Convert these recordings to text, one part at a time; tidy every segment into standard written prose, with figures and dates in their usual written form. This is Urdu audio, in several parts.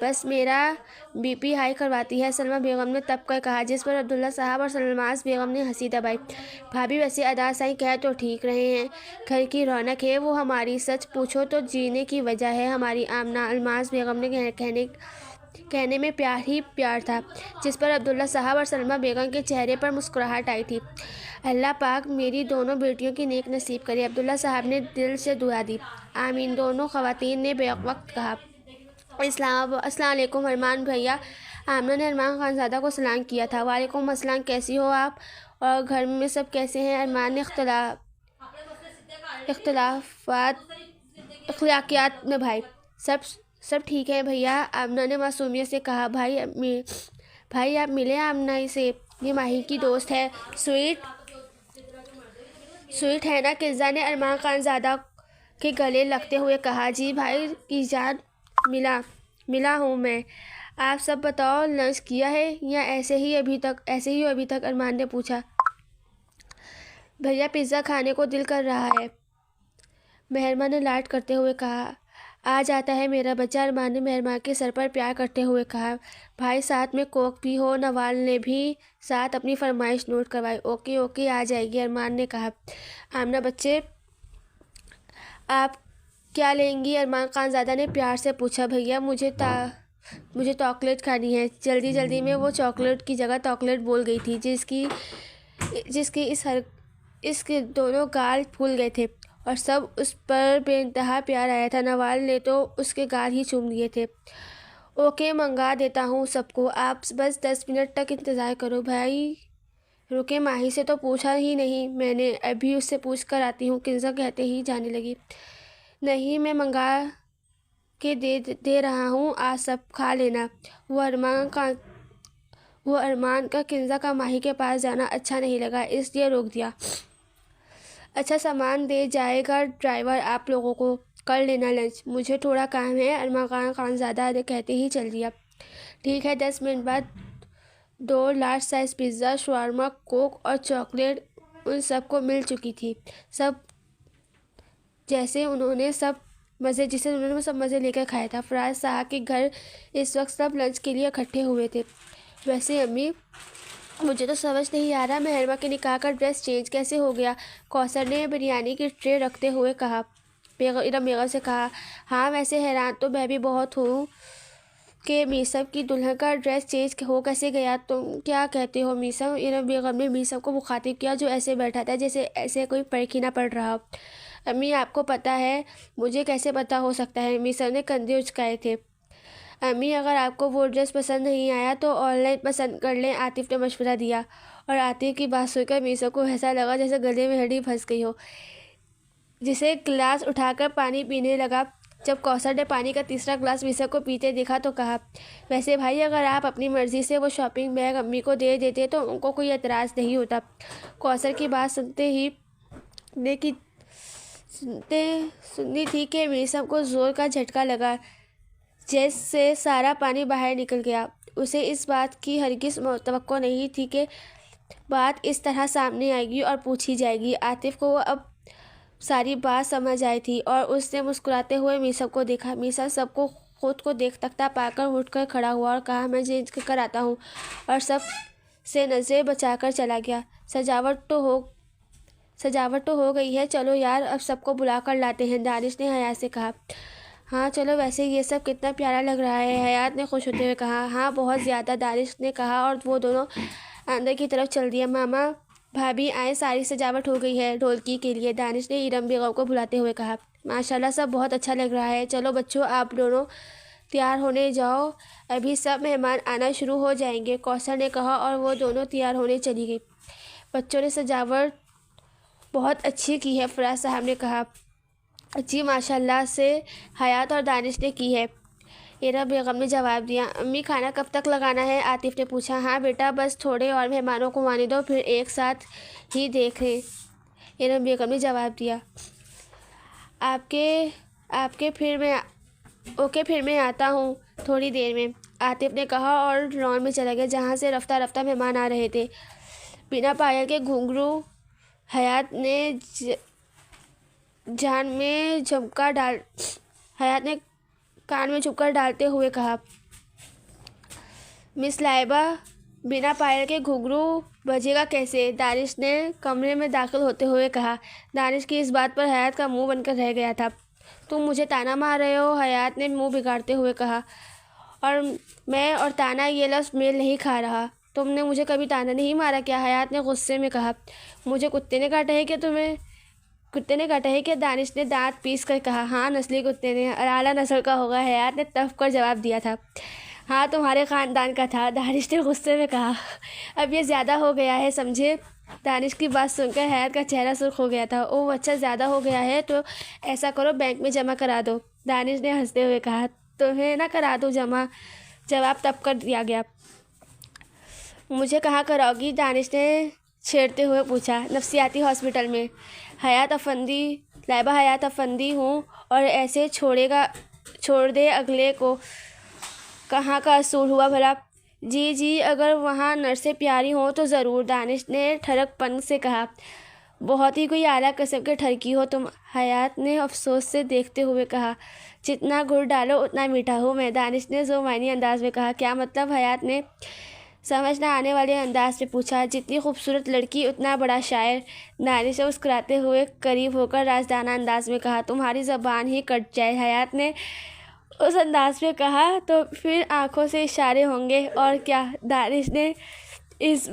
بس میرا بی پی ہائی کرواتی ہے، سلمہ بیگم نے تب کر کہا، جس پر عبداللہ صاحب اور سلماس بیگم نے ہنسی دبائی۔ بھابھی ویسے ادا سائیں کہہ تو ٹھیک رہے ہیں، گھر کی رونق ہے وہ ہماری، سچ پوچھو تو جینے کی وجہ ہے ہماری آمنہ، الماس بیگم نے کہنے میں پیار ہی پیار تھا، جس پر عبداللہ صاحب اور سلمہ بیگم کے چہرے پر مسکراہٹ آئی تھی۔ اللہ پاک میری دونوں بیٹیوں کی نیک نصیب کرے، عبداللہ صاحب نے دل سے دعا دی۔ آمین، دونوں خواتین نے بیک وقت کہا۔ السلام علیکم ارمان بھیا، آمنہ نے ارمان خانزادہ کو سلام کیا تھا۔ وعلیکم السلام، کیسی ہو آپ اور گھر میں سب کیسے ہیں؟ ارمان نے اخلاقیات نبھائی۔ سب ٹھیک ہے بھیا، آمنہ نے معصومیت سے کہا۔ بھائی آپ ملے آمنہ سے، یہ ماہی کی دوست ہے، سویٹ ہے نا؟ کنزا نے ارمان خانزادہ کے گلے لگتے ہوئے کہا۔ جی بھائی کی جان، ملا ہوں میں۔ آپ سب بتاؤ، لنچ کیا ہے یا ایسے ہی ابھی تک؟ ارمان نے پوچھا۔ بھیا پیزا کھانے کو دل کر رہا ہے، مہرما نے لاڈ کرتے ہوئے کہا۔ آ جاتا ہے میرا بچہ، ارمان نے مہرما کے سر پر پیار کرتے ہوئے کہا۔ بھائی ساتھ میں کوک بھی ہو؟ نوال نے بھی ساتھ اپنی فرمائش نوٹ کروائی۔ اوکے آ جائے گی، ارمان نے کہا۔ آمنہ بچے آپ کیا لیں گی؟ ارمان خانزادہ نے پیار سے پوچھا۔ بھیا مجھے چاکلیٹ کھانی ہے۔ جلدی میں وہ چاکلیٹ کی جگہ ٹاکلیٹ بول گئی تھی، جس کی اس کے دونوں گال پھول گئے تھے اور سب اس پر بے انتہا پیار آیا تھا۔ نوال نے تو اس کے گال ہی چوم لیے تھے۔ اوکے منگا دیتا ہوں سب کو، آپ بس 10 منٹ تک انتظار کرو۔ بھائی رکے، ماہی سے تو پوچھا ہی نہیں میں نے، ابھی اس سے پوچھ کر آتی ہوں، کنزا کہتے ہی جانے لگی۔ نہیں میں منگا کے دے رہا ہوں، آج سب کھا لینا۔ وہ ارمان کا کنزا کا ماہی کے پاس جانا اچھا نہیں لگا، اس لیے روک دیا۔ اچھا سامان دے جائے گا ڈرائیور، آپ لوگوں کو کر لینا لنچ، مجھے تھوڑا کام ہے، ارمان خانزادہ نے کہتے ہی چل دیا۔ ٹھیک ہے۔ 10 منٹ بعد 2 لارج سائز پیزا، شاورما، کوک اور چاکلیٹ ان سب کو مل چکی تھی۔ جسے انہوں نے سب مزے لے کر کھایا تھا۔ فراز صاحب کے گھر اس وقت سب لنچ کے لیے اکٹھے ہوئے تھے۔ ویسے امی مجھے تو سمجھ نہیں آ رہا، مہرما کے نکاح کا ڈریس چینج کیسے ہو گیا؟ کوثر نے بریانی کی ٹرے رکھتے ہوئے کہا۔ ارم بیگم سے کہا۔ ہاں ویسے حیران تو میں بھی بہت ہوں کہ میثم کی دلہن کا ڈریس چینج ہو کیسے گیا، تم کیا کہتے ہو میثم؟ ارم بیگم نے میثم کو مخاطب کیا، جو ایسے بیٹھا تھا جیسے ایسے کوئی فرق ہی نہ پڑ رہا ہو۔ امی آپ کو پتہ ہے، مجھے کیسے پتہ ہو سکتا ہے؟ میثم نے کندھے اچکائے تھے۔ امی اگر آپ کو وہ ڈریس پسند نہیں آیا تو آن لائن پسند کر لیں، عاطف نے مشورہ دیا، اور عاطف کی بات سن کر میثم کو ایسا لگا جیسے گلے میں ہڈی پھنس گئی ہو، جسے گلاس اٹھا کر پانی پینے لگا۔ جب کوثر نے پانی کا تیسرا گلاس میثم کو پیتے دیکھا تو کہا۔ ویسے بھائی اگر آپ اپنی مرضی سے وہ شاپنگ بیگ امی کو دے دیتے تو ان کو کوئی اعتراض نہیں ہوتا۔ کوثر کی بات سننی تھی کہ میثم کو زور کا جھٹکا لگا، جیسے سارا پانی باہر نکل گیا۔ اسے اس بات کی ہرگز توقع نہیں تھی کہ بات اس طرح سامنے آئے گی اور پوچھی جائے گی۔ عاطف کو اب ساری بات سمجھ آئی تھی اور اس نے مسکراتے ہوئے میثم کو دیکھا۔ میثم سب کو خود کو تکتا پا کر اٹھ کر کھڑا ہوا اور کہا، میں چینج کر آتا ہوں، اور سب سے نظریں بچا کر چلا گیا۔ سجاوٹ تو ہو گئی ہے، چلو یار اب سب کو بلا کر لاتے ہیں، دانش نے حیات سے کہا۔ ہاں چلو، ویسے یہ سب کتنا پیارا لگ رہا ہے، حیات نے خوش ہوتے ہوئے کہا۔ ہاں بہت زیادہ، دانش نے کہا، اور وہ دونوں اندر کی طرف چل دیے۔ ماما بھابھی آئیں، ساری سجاوٹ ہو گئی ہے ڈھولکی کے لیے، دانش نے ارم بیگم کو بلاتے ہوئے کہا۔ ماشاءاللہ سب بہت اچھا لگ رہا ہے، چلو بچوں آپ دونوں تیار ہونے جاؤ، ابھی سب مہمان آنا شروع ہو جائیں گے، کوثر نے کہا، اور وہ دونوں تیار ہونے چلی گئی۔ بچوں نے سجاوٹ بہت اچھی کی ہے، فراز صاحب نے کہا۔ جی ماشاءاللہ سے حیات اور دانش نے کی ہے، ارم بیگم نے جواب دیا۔ امی کھانا کب تک لگانا ہے؟ عاطف نے پوچھا۔ ہاں بیٹا، بس تھوڑے اور مہمانوں کو آنے دو، پھر ایک ساتھ ہی دیکھ لیں، ارم بیگم نے جواب دیا۔ پھر میں آتا ہوں تھوڑی دیر میں، عاطف نے کہا اور لان میں چلا گیا، جہاں سے رفتہ رفتہ مہمان آ رہے تھے۔ بنا پائل کے گھنگرو حیات نے جان میں جھمکا ڈال کان میں چھپ کر ڈالتے ہوئے کہا۔ مس لائبہ، بنا پائل کے گھنگرو بجے گا کیسے؟ دانش نے کمرے میں داخل ہوتے ہوئے کہا۔ دانش کی اس بات پر حیات کا منہ بن کر رہ گیا تھا۔ تم مجھے تانا مار رہے ہو؟ حیات نے منہ بگاڑتے ہوئے کہا۔ اور میں اور تانا یہ لفظ میل نہیں کھا رہا۔ تم نے مجھے کبھی تانا نہیں مارا کیا؟ حیات نے غصے میں کہا۔ مجھے کتے نے کاٹا ہے کیا؟ دانش نے دانت پیس کر کہا۔ ہاں، نسلی کتے نے، اور اعلیٰ نسل کا ہوگا، حیات نے تف کر جواب دیا تھا۔ ہاں، تمہارے خاندان کا تھا، دانش نے غصے میں کہا۔ اب یہ زیادہ ہو گیا ہے، سمجھے؟ دانش کی بات سن کر حیات کا چہرہ سرخ ہو گیا تھا۔ اوہ اچھا، زیادہ ہو گیا ہے تو ایسا کرو، بینک میں جمع کرا دو، دانش نے ہنستے ہوئے کہا۔ تمہیں نہ کرا دوں جمع، جواب تب کر دیا گیا۔ مجھے کہاں کراؤ گی؟ دانش نے چھیڑتے ہوئے پوچھا۔ نفسیاتی ہاسپٹل میں۔ لائبہ، حیات افندی ہوں اور ایسے چھوڑ دے اگلے کو، کہاں کا اصول ہوا بھلا؟ جی، اگر وہاں نرسیں پیاری ہوں تو ضرور، دانش نے ٹھڑک پن سے کہا۔ بہت ہی کوئی اعلیٰ قسم کے ٹھرکی ہو تم، حیات نے افسوس سے دیکھتے ہوئے کہا۔ جتنا گڑ ڈالو اتنا میٹھا ہوں میں، دانش نے ذو معنی انداز میں کہا۔ کیا مطلب؟ حیات نے سمجھ نہ آنے والے انداز میں پوچھا۔ جتنی خوبصورت لڑکی اتنا بڑا شاعر، دانش نے مسکراتے ہوئے قریب ہو کر رازدانہ انداز میں کہا۔ تمہاری زبان ہی کٹ جائے، حیات نے اس انداز میں کہا۔ تو پھر آنکھوں سے اشارے ہوں گے، اور کیا؟ دانش نے اس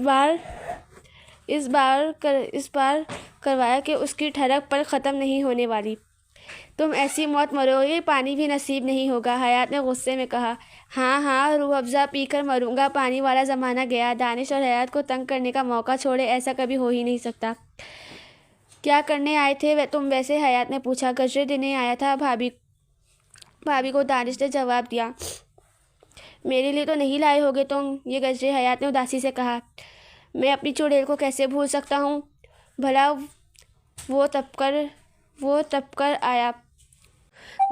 بار کروایا کہ اس کی ٹھڑک پر ختم نہیں ہونے والی۔ تم ایسی موت مرو گے، پانی بھی نصیب نہیں ہوگا، حیات نے غصے میں کہا۔ ہاں، روح افزا پی کر مروں گا، پانی والا زمانہ گیا۔ دانش اور حیات کو تنگ کرنے کا موقع چھوڑے، ایسا کبھی ہو ہی نہیں سکتا۔ کیا کرنے آئے تھے تم ویسے؟ حیات نے پوچھا۔ گجرے دینے آیا تھا بھابھی کو، دانش نے جواب دیا۔ میرے لیے تو نہیں لائے ہوگے تم یہ گجرے، حیات نے اداسی سے کہا۔ میں اپنی چڑیل کو کیسے بھول سکتا ہوں بھلا، وہ تب کر آیا۔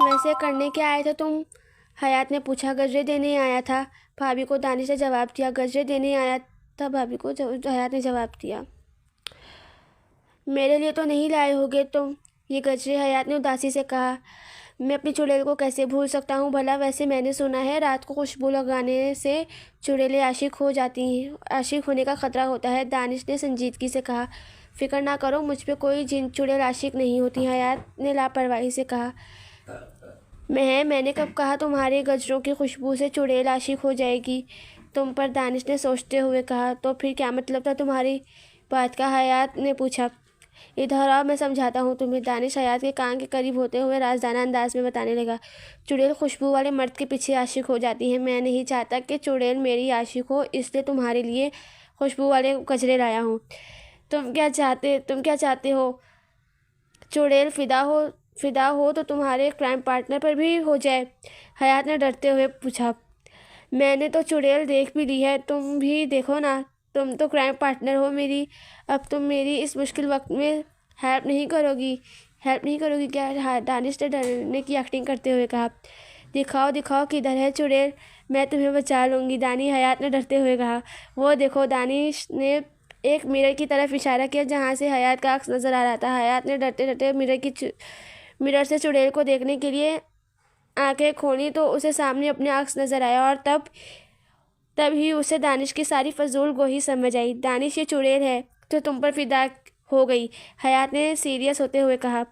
ویسے کرنے کیا آئے تھے تم؟ حیات نے پوچھا۔ گجرے دینے آیا تھا بھابھی کو، دانش نے جواب دیا۔ گجرے دینے آیا تھا بھابھی کو، حیات نے جواب دیا۔ میرے لیے تو نہیں لائے ہوگے تم یہ گجرے، حیات نے اداسی سے کہا۔ میں اپنی چڑیل کو کیسے بھول سکتا ہوں بھلا، ویسے میں نے سنا ہے رات کو خوشبو لگانے سے چڑیلیں عاشق ہو جاتی ہیں، عاشق ہونے کا خطرہ ہوتا ہے، دانش نے سنجیدگی سے کہا۔ فکر نہ کرو، مجھ پہ کوئی جن چڑیل عاشق نہیں ہوتی، حیات نے لاپرواہی سے کہا۔ میں نے کب کہا تمہارے گجروں کی خوشبو سے چڑیل عاشق ہو جائے گی تم پر، دانش نے سوچتے ہوئے کہا۔ تو پھر کیا مطلب تھا تمہاری بات کا؟ حیات نے پوچھا۔ ادھر آؤ، میں سمجھاتا ہوں تمہیں، دانش حیات کے کان کے قریب ہوتے ہوئے رازدانہ انداز میں بتانے لگا۔ چڑیل خوشبو والے مرد کے پیچھے عاشق ہو جاتی ہے، میں نہیں چاہتا کہ چڑیل میری عاشق ہو، اس لیے تمہارے لیے خوشبو والے گجرے لایا ہوں۔ تم کیا چاہتے ہو چڑیل فدا ہو تو تمہارے کرائم پارٹنر پر بھی ہو جائے؟ حیات نے ڈرتے ہوئے پوچھا۔ میں نے تو چڑیل دیکھ بھی لی ہے، تم بھی دیکھو نا، تم تو کرائم پارٹنر ہو میری، اب تم میری اس مشکل وقت میں ہیلپ نہیں کرو گی کیا؟ دانش نے ڈرنے کی ایکٹنگ کرتے ہوئے کہا۔ دکھاؤ کدھر ہے چڑیل، میں تمہیں بچا لوں گی دانی، حیات نے ڈرتے ہوئے کہا۔ وہ دیکھو، دانش نے ایک مرر کی طرف اشارہ کیا جہاں سے حیات کا عکس نظر آ رہا تھا۔ حیات نے ڈرتے مرر سے چڑیل کو دیکھنے کے لیے آنکھیں کھولی تو اسے سامنے اپنا عکس نظر آیا، اور تب ہی اسے دانش کی ساری فضول گوئی سمجھ آئی۔ دانش، یہ چڑیل ہے جو تم پر فدا ہو گئی، حیات نے سیریس ہوتے ہوئے کہا۔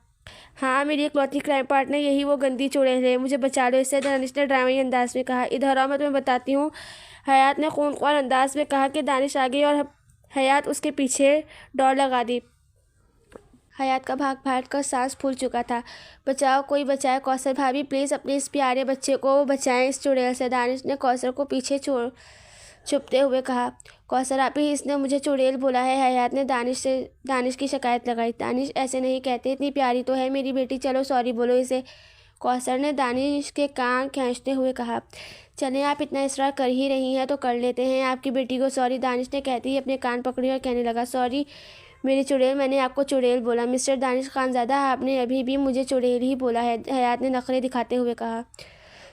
ہاں، میری اکلوتی کرائم پارٹنر، یہی وہ گندی چڑیل ہے، مجھے بچا لو اس سے، دانش نے ڈرامائی انداز میں کہا۔ ادھر آؤ، میں تمہیں بتاتی ہوں، حیات نے خونخوار انداز میں کہا کہ دانش آ گئی اور حیات اس کے پیچھے دوڑ لگا دی۔ حیات کا بھاگ کر سانس پھول چکا تھا۔ بچاؤ، کوئی بچائے، کوثر بھابھی پلیز اپنے اس پیارے بچے کو بچائیں اس چڑیل سے، دانش نے کوثر کو پیچھے چھپتے ہوئے کہا۔ کوثر آپی، اس نے مجھے چڑیل بولا ہے، حیات نے دانش کی شکایت لگائی۔ دانش ایسے نہیں کہتے، اتنی پیاری تو ہے میری بیٹی، چلو سوری بولو اسے، کوثر نے دانش کے کان کھینچتے ہوئے کہا۔ چلیں، آپ اتنا اصرار کر ہی رہی ہیں تو کر لیتے ہیں آپ کی بیٹی کو سوری، دانش نے کہتے ہی اپنے کان پکڑے اور کہنے لگا۔ سوری میری چڑیل، میں نے آپ کو چڑیل بولا، مسٹر دانش خانزادہ، آپ نے ابھی بھی مجھے چڑیل ہی بولا ہے، حیات نے نخرے دکھاتے ہوئے کہا۔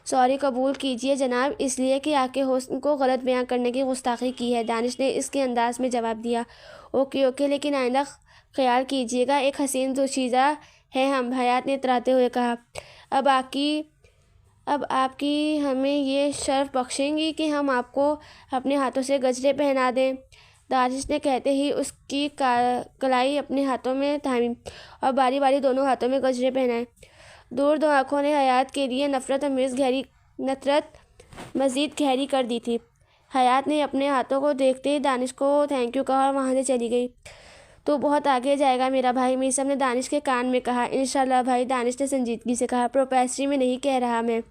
سوری قبول کیجئے جناب، اس لیے کہ آقِ حسن کو غلط بیان کرنے کی گستاخی کی ہے، دانش نے اس کے انداز میں جواب دیا۔ اوکے، لیکن آئندہ خیال کیجئے گا، ایک حسین دوشیزہ ہے ہم، حیات نے اتراتے ہوئے کہا۔ اب اب آپ کی ہمیں یہ شرف بخشیں گی کہ ہم آپ کو اپنے ہاتھوں سے گجرے پہنا دیں؟ دانش نے کہتے ہی اس کی کلائی اپنے ہاتھوں میں تھامی اور باری باری دونوں ہاتھوں میں گجرے پہنائے۔ دور دو آنکھوں نے حیات کے لیے نفرت مزید گہری کر دی تھی۔ حیات نے اپنے ہاتھوں کو دیکھتے ہی دانش کو تھینک یو کہا اور وہاں سے چلی گئی۔ تو بہت آگے جائے گا میرا بھائی، میثم نے دانش کے کان میں کہا۔ انشاءاللہ بھائی، دانش نے سنجیدگی سے کہا۔ پروفیسری میں نہیں کہہ رہا میں۔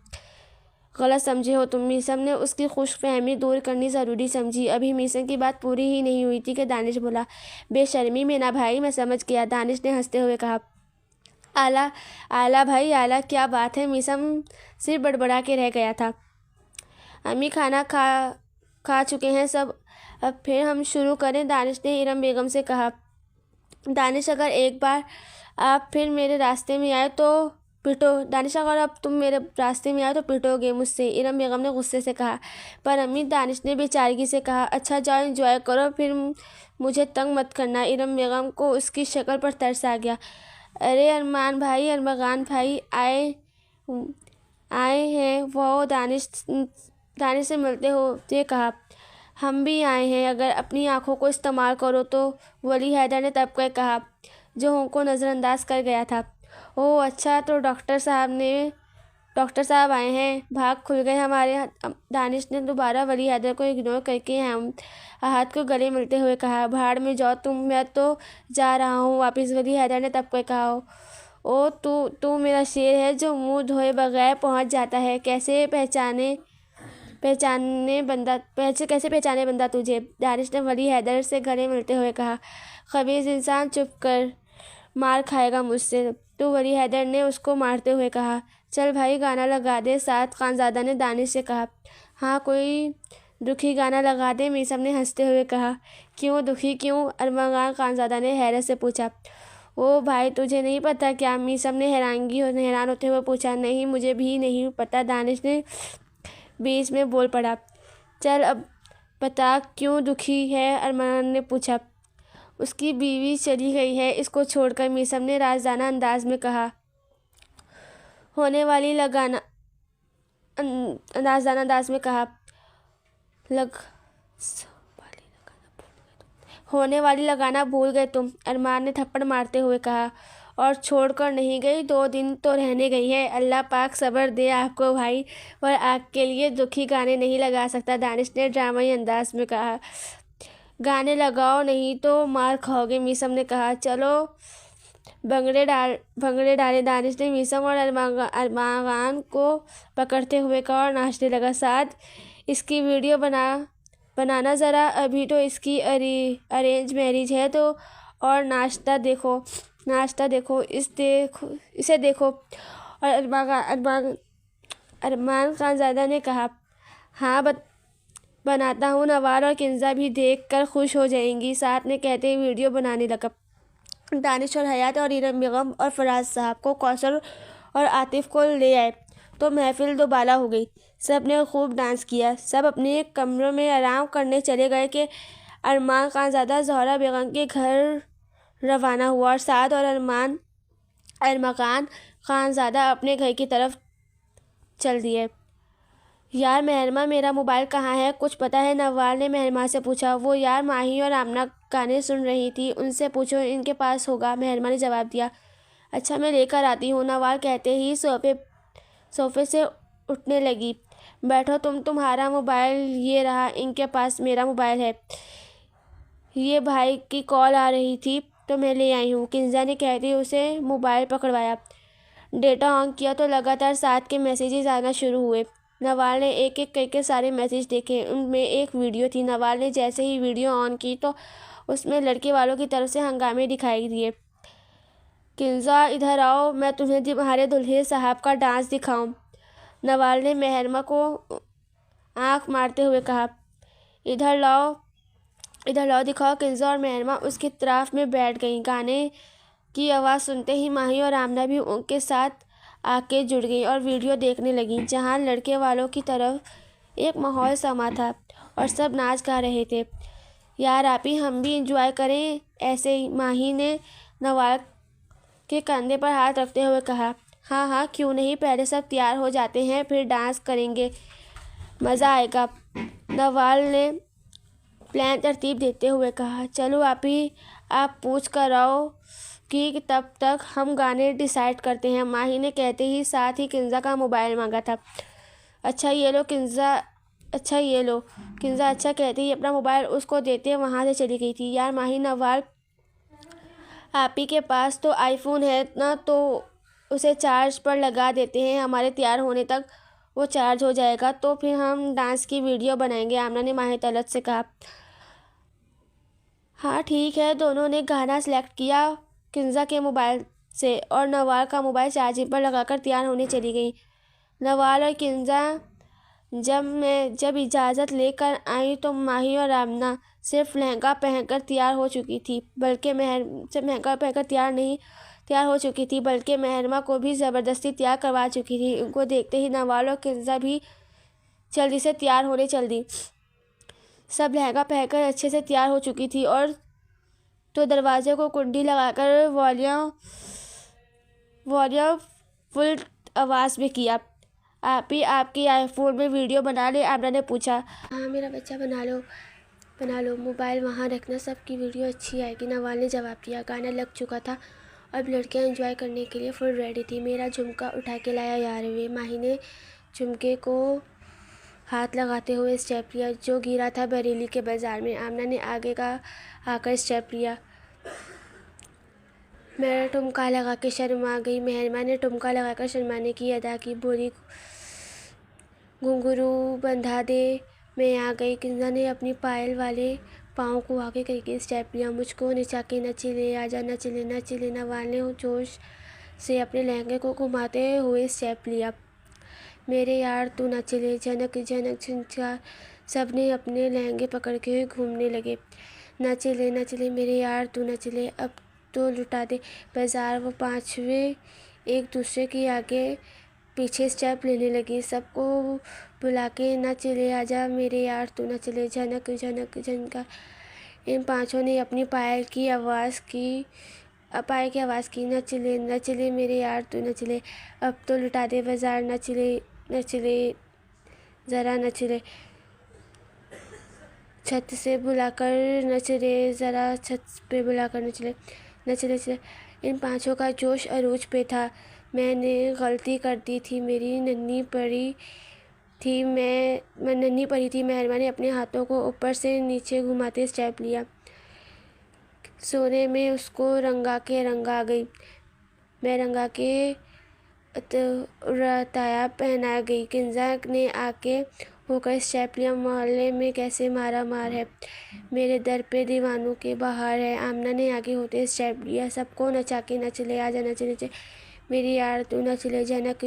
غلط سمجھے ہو تم، میثم نے اس کی خوش فہمی دور کرنی ضروری سمجھی۔ ابھی میثم کی بات پوری ہی نہیں ہوئی تھی کہ دانش بولا۔ بے شرمی میں نہ بھائی، میں سمجھ گیا، دانش نے ہنستے ہوئے کہا۔ اعلیٰ بھائی اعلیٰ، کیا بات ہے؟ میثم صرف بڑبڑا کے رہ گیا تھا۔ امی کھانا کھا چکے ہیں سب، اب پھر ہم شروع کریں؟ دانش نے ارم بیگم سے کہا۔ دانش اگر ایک بار آپ پھر میرے راستے میں آئے تو دانش اگر اب تم میرے راستے میں آئے تو پٹو گے مجھ سے، ارم بیگم نے غصے سے کہا۔ پر امی، دانش نے بے چارگی سے کہا۔ اچھا جاؤ انجوائے کرو، پھر مجھے تنگ مت کرنا۔ ارم بیگم کو اس کی شکل پر ترس آ گیا۔ ارے ارمان بھائی، ارمغان بھائی آئے ہیں وہ دانش سے ملتے ہوئے کہا۔ ہم بھی آئے ہیں، اگر اپنی آنکھوں کو استعمال کرو تو، ولی حیدر نے تب کہ کہا جو ان کو نظر انداز کر گیا تھا۔ اوہ اچھا، تو ڈاکٹر صاحب آئے ہیں، بھاگ کھل گئے ہمارے۔ دانش نے دوبارہ ولی حیدر کو اگنور کر کے ہاتھ کو گلے ملتے ہوئے کہا۔ بھاڑ میں جاؤ تم، میں تو جا رہا ہوں واپس، ولی حیدر نے تب کہ کہا۔ او تو میرا شیر ہے جو منہ دھوئے بغیر پہنچ جاتا ہے، کیسے پہچانے بندہ تجھے؟ دانش نے ولی حیدر سے گلے ملتے ہوئے کہا۔ خبیث انسان، چپ کر، مار کھائے گا مجھ سے تو، ولی حیدر نے اس کو مارتے ہوئے کہا۔ چل بھائی گانا لگا دے، سعد خانزادہ نے دانش سے کہا۔ ہاں کوئی دکھی گانا لگا دے، میثم نے ہنستے ہوئے کہا۔ کیوں دکھی کیوں؟ ارمغان خانزادہ نے حیرت سے پوچھا۔ او بھائی تجھے نہیں پتا کیا؟ میثم نے حیران ہوتے ہوئے پوچھا۔ نہیں مجھے بھی نہیں پتا، دانش نے بیچ میں بول پڑا۔ چل اب بتا کیوں دکھی ہے؟ ارمان نے پوچھا۔ اس کی بیوی چلی گئی ہے اس کو چھوڑ کر، میثم نے رازدانہ انداز میں کہا۔ ہونے والی لگانا بھول گئے تم، ارمان نے تھپڑ مارتے ہوئے کہا۔ اور چھوڑ کر نہیں گئی، 2 دن تو رہنے گئی ہے، اللہ پاک صبر دے آپ کو بھائی، پر آپ کے لیے دکھی گانے نہیں لگا سکتا، دانش نے ڈرامائی انداز میں کہا۔ گانے لگاؤ نہیں تو مار کھاؤ گے، میثم نے کہا۔ چلو بھنگڑے ڈالے، دانش نے میثم اور ارمغان کو پکڑتے ہوئے کہا اور ناچنے لگا۔ سعد اس کی ویڈیو بنانا ذرا، ابھی تو اس کی ارینج میرج ہے تو، اور ناچتا دیکھو اسے دیکھو۔ اور ارمان خانزادہ نے کہا۔ ہاں بناتا ہوں، نوال اور کنزا بھی دیکھ کر خوش ہو جائیں گی، سعد نے کہتے ہوئے ویڈیو بنانے لگا۔ دانش اور حیات اور ارم بیگم اور فراز صاحب کو کوثر اور عاطف کو لے آئے تو محفل دوبالا ہو گئی۔ سب نے خوب ڈانس کیا، سب اپنے کمروں میں آرام کرنے چلے گئے کہ ارمان خانزادہ زہرا بیگم کے گھر روانہ ہوا اور سعد اور ارمغان خانزادہ اپنے گھر کی طرف چل دیے۔ یار مہرماں، میرا موبائل کہاں ہے؟ کچھ پتا ہے؟ نوال نے مہرماں سے پوچھا۔ وہ یار ماہی اور آمنہ گانے سن رہی تھی، ان سے پوچھو، ان کے پاس ہوگا، مہرماں نے جواب دیا۔ اچھا میں لے کر آتی ہوں، نوال کہتے ہی صوفے سے اٹھنے لگی۔ بیٹھو تمہارا موبائل یہ رہا، ان کے پاس میرا موبائل ہے، یہ بھائی کی کال آ رہی تھی تو میں لے آئی ہوں، کنزا نے کہتے اسے موبائل پکڑوایا۔ ڈیٹا آن کیا تو لگاتار سعد کے میسیجز آنا شروع ہوئے۔ نوال نے ایک ایک کر کے سارے میسیج دیکھے، ان میں ایک ویڈیو تھی۔ نوال نے جیسے ہی ویڈیو آن کی تو اس میں لڑکے والوں کی طرف سے ہنگامے دکھائی دیے۔ کنزا ادھر آؤ، میں تمہیں تمہارے دلہے صاحب کا ڈانس دکھاؤں، نوال نے مہرماں کو آنکھ مارتے ہوئے کہا۔ ادھر لاؤ دکھاؤ، کنزا اور مہرماں اس کی طرف میں بیٹھ گئیں۔ گانے کی آواز سنتے ہی ماہی اور آمنہ بھی ان کے ساتھ آ کے جڑ گئیں اور ویڈیو دیکھنے لگیں، جہاں لڑکے والوں کی طرف ایک ماحول سما تھا اور سب ناچ گا رہے تھے۔ یار آپی ہم بھی انجوائے کریں ایسے ہی، ماہی نے نوال کے کندھے پر ہاتھ رکھتے ہوئے کہا۔ ہاں ہاں کیوں نہیں، پہلے سب تیار ہو جاتے ہیں پھر ڈانس کریں گے، مزہ آئے گا، نوال نے پلان ترتیب دیتے ہوئے کہا۔ چلو آپ پوچھ کر آؤ کہ تب تک ہم گانے ڈیسائیڈ کرتے ہیں، ماہی نے کہتے ہی ساتھ ہی کنزا کا موبائل مانگا تھا۔ اچھا یہ لو کنزا اچھا کہتے ہی اپنا موبائل اس کو دیتے وہاں سے چلی گئی تھی۔ یار ماہی، نوال آپی کے پاس تو آئی فون ہے نا، تو اسے چارج پر لگا دیتے ہیں، ہمارے تیار ہونے تک وہ چارج ہو جائے گا، تو پھر ہم ڈانس کی ویڈیو بنائیں گے، آمنہ نے ماہی طلعت سے کہا۔ ہاں ٹھیک ہے، دونوں نے گانا سلیکٹ کیا کنزا کے موبائل سے اور نوال کا موبائل چارجنگ پر لگا کر تیار ہونے چلی گئیں۔ نوال اور کنزا جب اجازت لے کر آئیں تو ماہی اور آمنہ صرف لہنگا پہن کر تیار ہو چکی تھی، بلکہ مہرمہ کو بھی زبردستی تیار کروا چکی تھی۔ ان کو دیکھتے ہی نوال اور کنزا بھی جلدی سے تیار ہونے چل دی۔ سب لہنگا پہن کر اچھے سے تیار ہو چکی تھی اور تو دروازے کو کنڈی لگا کر والیوم فل آواز میں کیا۔ آپی آپ کی آئی فون میں ویڈیو بنا لے، آمنہ نے پوچھا۔ ہاں میرا بچہ بنا لو، موبائل وہاں رکھنا، سب کی ویڈیو اچھی آئے گی، نوال نے جواب دیا۔ گانا لگ چکا تھا، اب لڑکیاں انجوائے کرنے کے لیے فل ریڈی تھی۔ میرا جھمکا اٹھا کے لایا یارویں، ماہی نے جھمکے کو ہاتھ لگاتے ہوئے اسٹیپ لیا جو گرا تھا بریلی کے بازار میں۔ آمنہ نے آگے آ کر اسٹیپ لیا۔ میں ٹھمکا لگا کے شرما گئی، مہرمہ نے ٹھمکا لگا کر شرمانے کی ادا کی۔ بولی گھنگھرو بندھا دے میں آ گئی، کنزا نے اپنی پائل والے پاؤں کو آگے کر کے اسٹیپ لیا۔ مجھ کو نچا کے نچے لے آجا، نچے لے، نوال نے جوش سے اپنے لہنگے کو گھماتے ہوئے اسٹیپ لیا۔ میرے یار تو نچ لے، جھنک جھنکار، سب نے اپنے لہنگے پکڑ کے گھومنے لگے۔ نچ لے میرے یار تو نچ لے، اب تو لٹا دے بازار، وہ پانچویں ایک دوسرے کے آگے پیچھے اسٹیپ لینے لگی، سب کو بلا کے نچ لے آجا میرے یار تو نچ لے، جھنک جھنکار۔ ان پانچوں نے اپنی پائل کی آواز کی، نچ لے میرے یار تو نچ لے، اب تو لٹا دے بازار، نچ لے ذرا نچ لے، چھت سے بلا کر نچ لے، ذرا چھت پہ بلا کر نچ لے۔ ان پانچوں کا جوش عروج پہ تھا۔ میں نے غلطی کر دی تھی، میری ننھی پری تھی، مہرمہ نے اپنے ہاتھوں کو اوپر سے نیچے گھماتے اسٹیپ لیا۔ سونے میں اس کو رنگا گئی، میں رنگا کے عطایا پہنا گئی، کنزا نے آگے ہو کر اسٹیپ لیا۔ محلے میں کیسے مارا مار ہے، میرے در پہ دیوانوں کے بہار ہے، آمنہ نے آگے ہوتے اسٹیپ لیا۔ سب کو نچا کے نچ لے آجا، نچ میرے یار تو نچ لے، جھنک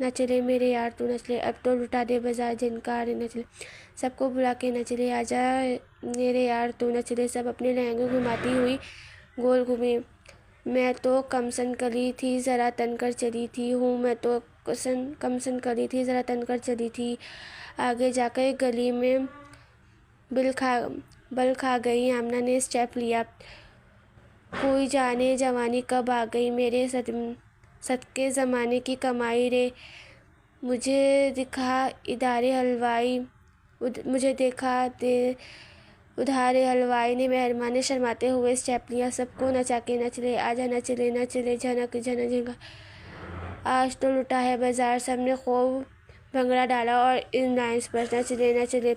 نچ لے میرے یار تو نچ لے، اب تو لٹا دے بازار، جھنکار نچ لے، سب کو بلا کے نچ لے آجا میرے یار تو نچ لے۔ سب اپنے لہنگے گھماتی ہوئی گول گھومی۔ میں تو کمسن کلی تھی ذرا تن کر چلی تھی، آگے جا کر گلی میں بل کھا گئی، آمنہ نے اسٹیپ لیا۔ کوئی جانے جوانی کب آ گئی، میرے صدقے زمانے کی کمائی رے، مجھے دیکھا ادھار حلوائی نے، مہرمہ نے شرماتے ہوئے اسٹیپ لیا۔ سب کو نچا کے نچ لے آجا، نچ لے، جھنک جھنکار، آج تو لٹا ہے بازار، سب نے خوب بھنگڑا ڈالا اور ان لائنز پر نچ لے،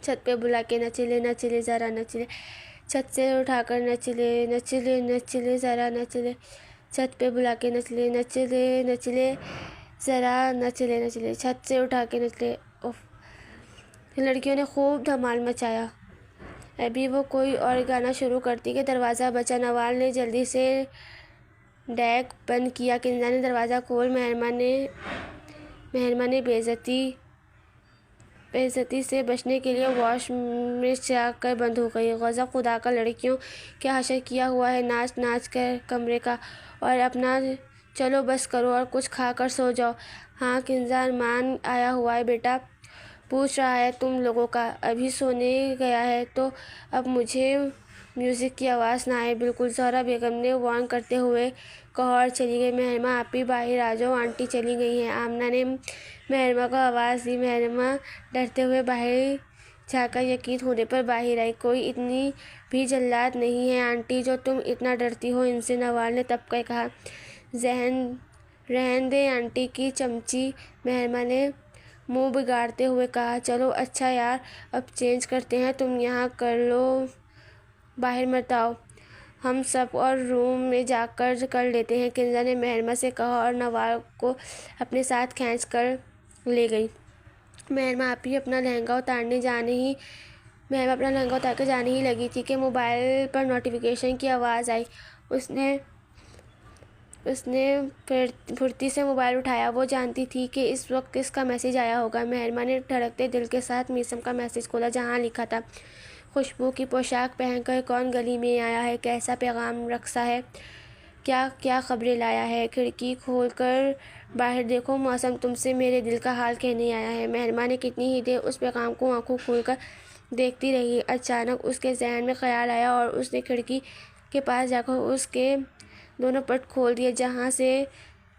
چھت پہ بلا کے نچ لے ذرا نچ لے، چھت سے اٹھا کر نچ لے ذرا نچ لے، چھت پہ بلا کے نچ لے ذرا نچ لے، چھت سے اٹھا کے نچ لے۔ لڑکیوں نے خوب دھمال مچایا۔ ابھی وہ کوئی اور گانا شروع کرتی کہ دروازہ بجا، نوال نے جلدی سے ڈیک بند کیا، کنزا نے دروازہ کھول، مہرمہ نے بے عزتی سے بچنے کے لیے واش میں جا کر بند ہو گئی۔ غضب خدا کا، لڑکیوں کیا حشر کیا ہوا ہے ناچ کر کمرے کا، اور اپنا چلو بس کرو اور کچھ کھا کر سو جاؤ۔ ہاں کنزا، ارمان آیا ہوا ہے بیٹا، پوچھ رہا ہے تم لوگوں کا، ابھی سونے گیا ہے تو اب مجھے میوزک کی آواز نہ آئے۔ بالکل، زہرا بیگم نے وارن کرتے ہوئے کہا اور چلی گئی۔ محرمہ آپ بھی باہر آ جاؤ، آنٹی چلی گئی ہیں۔ آمنہ نے محرمہ کو آواز دی۔ محرمہ ڈرتے ہوئے باہر جھانکا، یقین ہونے پر باہر آئی۔ کوئی اتنی بھی جلاد نہیں ہے آنٹی جو تم اتنا ڈرتی ہو ان سے، نوال نے تب کہ کہا۔ رہن دیں آنٹی کی چمچی، محرمہ نے منہ بگاڑتے ہوئے کہا۔ چلو اچھا یار، اب چینج کرتے ہیں، تم یہاں کر لو، باہر مت آؤ، ہم سب اور روم میں جا کر لیتے ہیں، کنزا نے محرمہ سے کہا اور نوال کو اپنے ساتھ کھینچ کر لے گئی۔ محرمہ اپنا لہنگا اتار کر جانے ہی لگی تھی کہ موبائل پر نوٹیفیکیشن کی آواز آئی۔ اس نے پھرتی سے موبائل اٹھایا۔ وہ جانتی تھی کہ اس وقت کس کا میسج آیا ہوگا۔ محرمہ نے دھڑکتے دل کے ساتھ میثم کا میسج کھولا، جہاں لکھا تھا، خوشبو کی پوشاک پہن کر کون گلی میں آیا ہے، کیسا پیغام رکھا ہے، کیا خبریں لایا ہے، کھڑکی کھول کر باہر دیکھو، موسم تم سے میرے دل کا حال کہنے آیا ہے۔ محرمہ نے کتنی ہی دیر اس پیغام کو آنکھوں کھول کر دیکھتی رہی۔ اچانک اس کے ذہن میں خیال آیا اور اس نے کھڑکی کے پاس جا کر اس کے دونوں پٹ کھول دیے، جہاں سے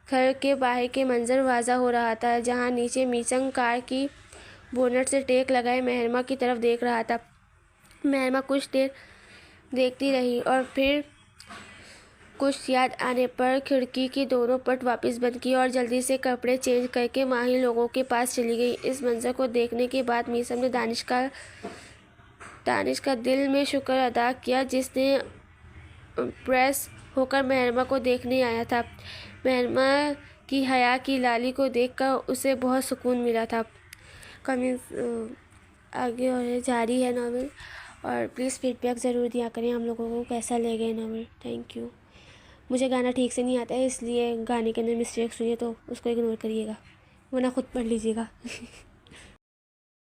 گھر کے باہر کے منظر واضح ہو رہا تھا، جہاں نیچے میثم کار کی بونٹ سے ٹیک لگائے محرمہ کی طرف دیکھ رہا تھا۔ محرمہ کچھ دیر دیکھتی رہی اور پھر کچھ یاد آنے پر کھڑکی کی دونوں پٹ واپس بند کی اور جلدی سے کپڑے چینج کر کے ماہی لوگوں کے پاس چلی گئی۔ اس منظر کو دیکھنے کے بعد میثم نے دانش کا دل میں شکر ادا کیا، جس نے امپریس ہو کر محرمہ کو دیکھنے آیا تھا۔ محرمہ کی حیا کی لالی کو دیکھ کر اسے بہت سکون ملا تھا۔ آگے اور جاری ہے ناول، اور پلیز فیڈ بیک ضرور دیا کریں ہم لوگوں کو کیسا لگے ناول۔ Thank you. مجھے گانا ٹھیک سے نہیں آتا ہے، اس لیے گانے کے اندر مسٹیکس ہوئی ہے تو اس کو اگنور کریے گا، ورنہ خود پڑھ لیجیے گا۔